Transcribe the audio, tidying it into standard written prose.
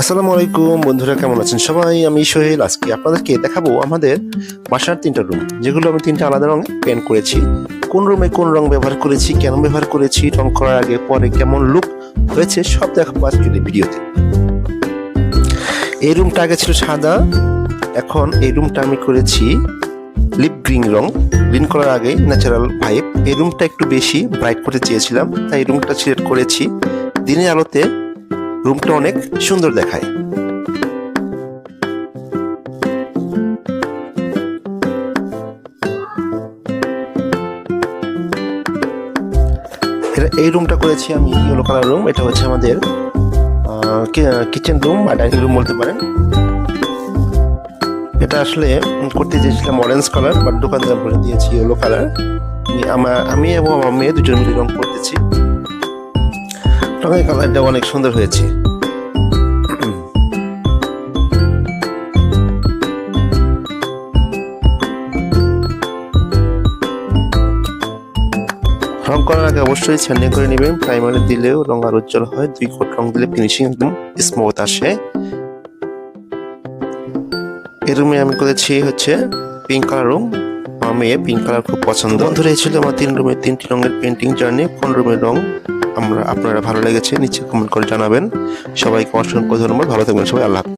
আসসালামু আলাইকুম বন্ধুরা, কেমন আছেন সবাই? আমি সোহেল। আজকে আপনাদেরকে দেখাবো আমাদের বাসার 3টা রুম, যেগুলো আমি 3টা আলাদা রঙে পেন্ট করেছি। কোন রুমে কোন রং ব্যবহার করেছি, কেন ব্যবহার করেছি, রং করার আগে পরে কেমন লুক হয়েছে, সব দেখাবো আজকের এই ভিডিওতে। এই রুমটা আগে ছিল সাদা, এখন এই রুমটা আমি করেছি লিপ গ্রিন রং। গ্রিন করার আগে ন্যাচারাল ভাইব। এই রুমটা একটু বেশি ব্রাইট করতে চেয়েছিলাম, তাই এই রুমটা সিলেক্ট করেছি। দিনের আলোতে রুমটা অনেক সুন্দর দেখায়। এই রুমটা করেছি আমি ইয়েলো কালার রুম। এটা হচ্ছে আমাদের কিচেন রুম বা ডাইনিং রুম বলতে পারেন। এটা আসলে করতে চেয়েছিলাম অরেঞ্জ কালার, বাট দোকানদার বলে দিয়েছি ইয়েলো কালার। আমি এবং আমার মেয়ে দুজন মিলে রং করতেছি। রঙের কালারটা অনেক সুন্দর হয়েছে। রং করার আগে অবশ্যই স্যান্ডিং করে নেবেন। প্রাইমারি দিলেও রং আর উজ্জ্বল হয়, 2 কোট রং দিলে ফিনিশিং একদম স্মুথ আসে। এই রুমে আমি করেছি হচ্ছে পিঙ্ক কালার রুম। আমার মেয়ে পিঙ্ক কালার খুব পছন্দ। বন্ধুরা, এই ছিল আমার 3 রুমের 3টি রঙের পেন্টিং জার্নি। কোন রুমের রং আপনারা ভালো লেগেছে নিচে কমেন্ট করে জানাবেন। সবাইকে অসংখ্য ধন্যবাদ। ভালো থাকবেন সবাই। আল্লাহ হাফেজ।